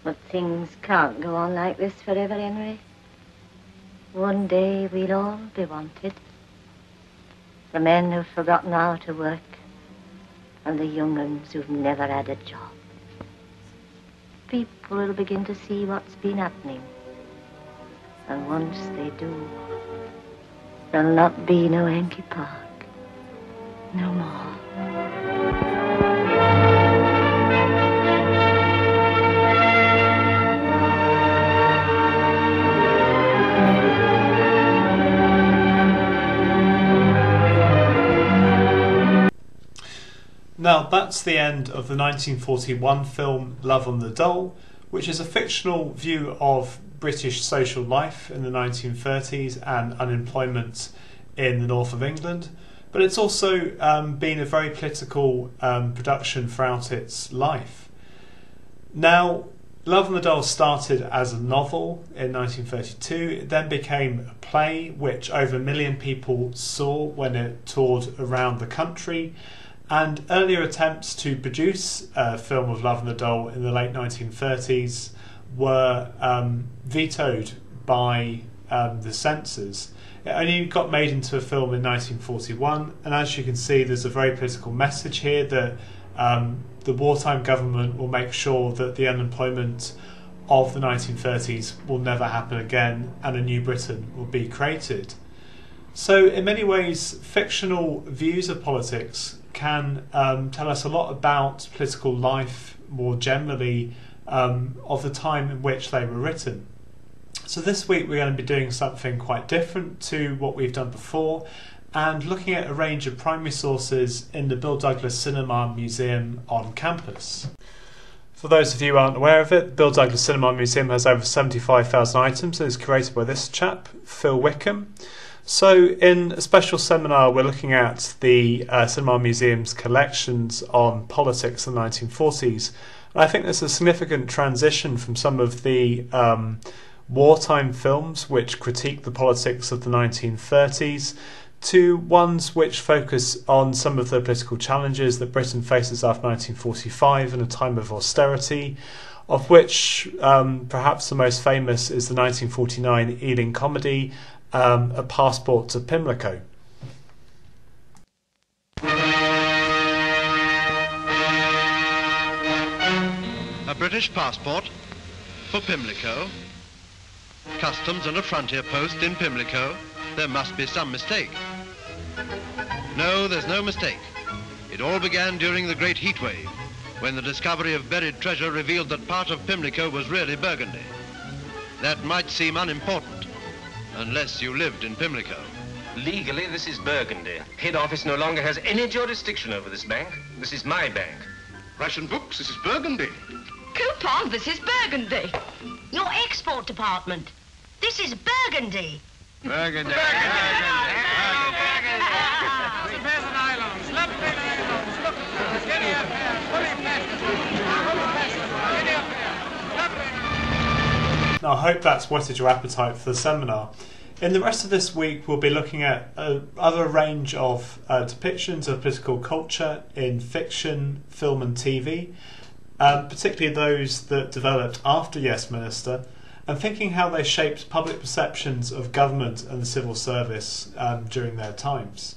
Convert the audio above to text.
But things can't go on like this forever, Henry. One day we'll all be wanted. The men who've forgotten how to work, and the young uns who've never had a job. People will begin to see what's been happening. And once they do, there'll not be no Henky Park. No more. Now that's the end of the 1941 film Love on the Dole, which is a fictional view of British social life in the 1930s and unemployment in the north of England. But it's also been a very political production throughout its life. Now, Love on the Dole started as a novel in 1932. It then became a play which over 1 million people saw when it toured around the country. And earlier attempts to produce a film of Love on the Dole in the late 1930s were vetoed by the censors. It only got made into a film in 1941, and as you can see, there's a very political message here that the wartime government will make sure that the unemployment of the 1930s will never happen again, and a new Britain will be created. So in many ways, fictional views of politics can tell us a lot about political life more generally of the time in which they were written. So this week we're going to be doing something quite different to what we've done before, and looking at a range of primary sources in the Bill Douglas Cinema Museum on campus. For those of you who aren't aware of it, the Bill Douglas Cinema Museum has over 75,000 items and is curated by this chap, Phil Wickham. So in a special seminar we're looking at the Cinema Museum's collections on politics in the 1940s. And I think there's a significant transition from some of the wartime films which critique the politics of the 1930s to ones which focus on some of the political challenges that Britain faces after 1945 in a time of austerity, of which perhaps the most famous is the 1949 Ealing comedy, A Passport to Pimlico. A British passport for Pimlico. Customs and a frontier post in Pimlico. There must be some mistake. No, there's no mistake. It all began during the Great Heatwave, when the discovery of buried treasure revealed that part of Pimlico was really Burgundy. That might seem unimportant, unless you lived in Pimlico. Legally, this is Burgundy. Head office no longer has any jurisdiction over this bank. This is my bank. Russian books, this is Burgundy. Coupons, this is Burgundy. Your export department, this is Burgundy. Burgundy. Now, I hope that's whetted your appetite for the seminar. In the rest of this week, we'll be looking at other range of depictions of political culture in fiction, film and TV, particularly those that developed after Yes Minister, and thinking how they shaped public perceptions of government and the civil service during their times.